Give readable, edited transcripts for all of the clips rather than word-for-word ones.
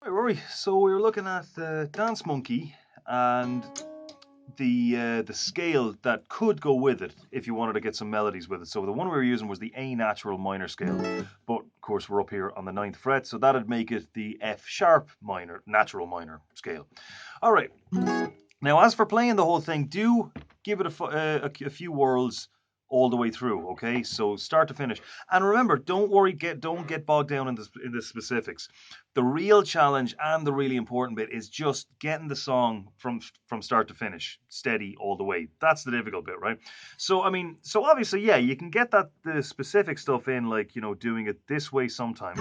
Right, Rory. So we were looking at the Dance Monkey and the scale that could go with it if you wanted to get some melodies with it. So the one we were using was the A natural minor scale, but of course we're up here on the ninth fret, so that'd make it the F sharp minor natural minor scale. All right. Now, as for playing the whole thing, do give it a few whirls all the way through. Okay, so start to finish, and remember, don't get bogged down in the specifics. The real challenge and the really important bit is just getting the song from start to finish, steady all the way. That's the difficult bit, right? So I mean, so obviously, yeah, you can get the specific stuff in, like doing it this way sometimes.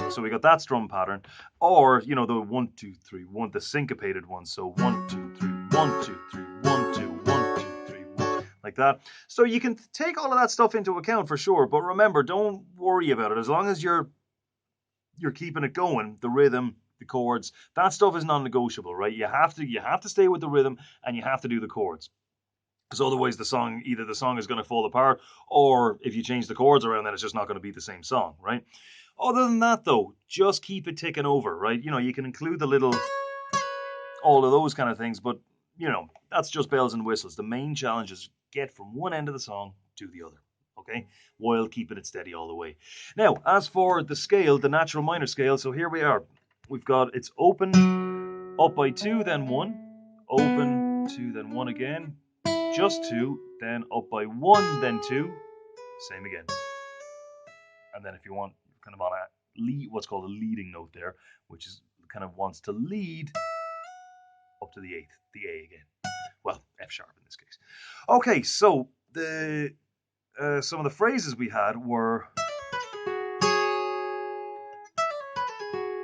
So we got that strum pattern, or the 1 2 3 1, the syncopated one. So 1 2 3 1 2 3 1 2 1 2 3 1, like that. So you can take all of that stuff into account for sure. But remember, don't worry about it. As long as you're keeping it going, the rhythm, the chords, that stuff is non-negotiable, right? You have to stay with the rhythm, and you have to do the chords. Because otherwise, either the song is going to fall apart, or if you change the chords around, then it's just not going to be the same song, right? Other than that, though, just keep it ticking over, right? You can include all of those kind of things, but that's just bells and whistles. The main challenge is get from one end of the song to the other, okay, while keeping it steady all the way. Now, as for the scale, the natural minor scale, so here we are. We've got it's open, up by two, then one, open, two, then one again, just two, then up by one, then two, same again. And then if you want kind of on a lead, what's called a leading note there, which is kind of wants to lead up to the eighth, the A again. Well, F sharp in this case. Okay, so the some of the phrases we had were,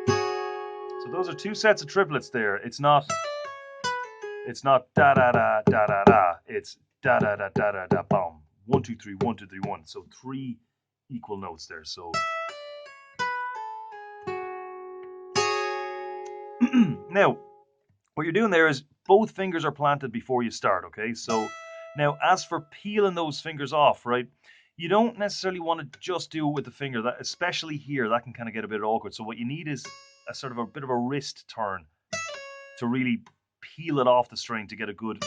so those are two sets of triplets there. It's not da da da da da da. It's da da da da da da boom. 1 2 3 1 2 3 1. So three equal notes there. So now what you're doing there is both fingers are planted before you start, okay? So now as for peeling those fingers off, right? You don't necessarily want to just do it with the finger, that especially here, that can kind of get a bit awkward. So what you need is a sort of a bit of a wrist turn to really peel it off the string to get a good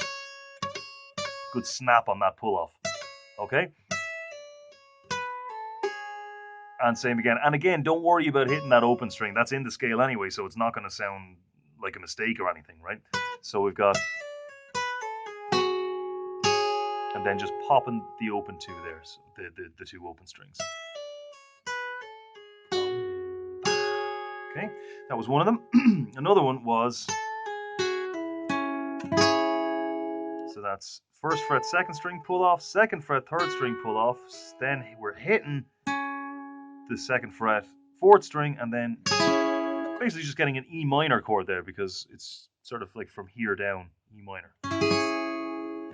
snap on that pull off. Okay? And same again. And again, don't worry about hitting that open string. That's in the scale anyway, so it's not going to sound like a mistake or anything, right? So we've got, and then just popping the open two there, so the two open strings. Okay, that was one of them. Another one was, so that's first fret, second string pull off, second fret, third string pull off. Then we're hitting the second fret, fourth string, and then basically just getting an E minor chord there because it's sort of like from here down, E minor.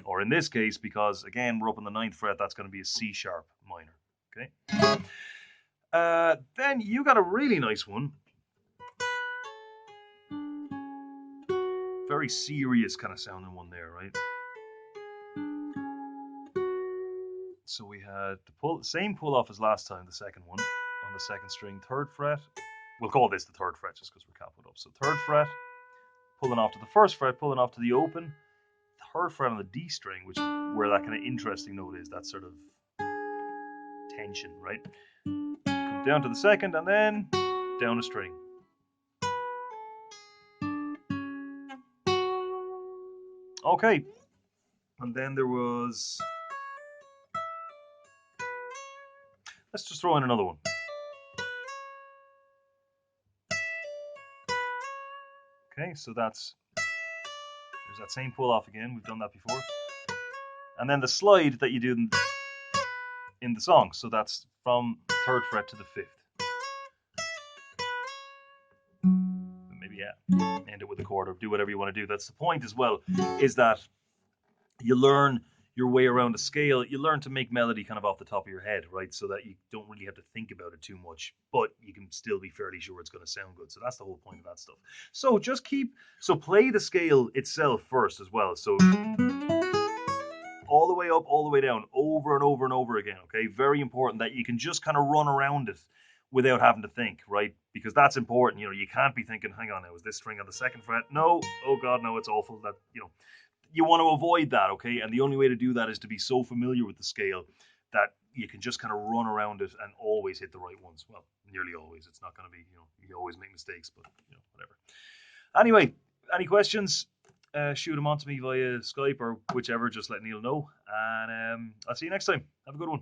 Or in this case, because again we're up on the ninth fret, that's going to be a C sharp minor. Okay. Then you got a really nice one, very serious kind of sounding one there, right? So we had the same pull off as last time, the second one on the second string, third fret. We'll call this the third fret just because we're capping it up. So third fret, pulling off to the first fret, pulling off to the open, third fret on the D string, which is where that kind of interesting note is, that sort of tension, right? Come down to the second and then down a string. Okay, and then there was, let's just throw in another one. Okay, so there's that same pull off again. We've done that before. And then the slide that you do in the song. So that's from third fret to the fifth. Maybe, yeah, end it with a chord or do whatever you want to do. That's the point as well, is that you learn your way around a scale. You learn to make melody kind of off the top of your head, right? So that you don't really have to think about it too much, but you can still be fairly sure it's going to sound good. So that's the whole point of that stuff. So play the scale itself first as well. So all the way up, all the way down, over and over and over again. Okay, very important that you can just kind of run around it without having to think, right? Because that's important. You can't be thinking, hang on now, is this string on the second fret? No, oh God, no, it's awful. That you want to avoid that, okay? And the only way to do that is to be so familiar with the scale that you can just kind of run around it and always hit the right ones. Well, nearly always. It's not going to be, you always make mistakes, but whatever. Anyway, any questions? Shoot them on to me via Skype or whichever. Just let Neil know, and I'll see you next time. Have a good one.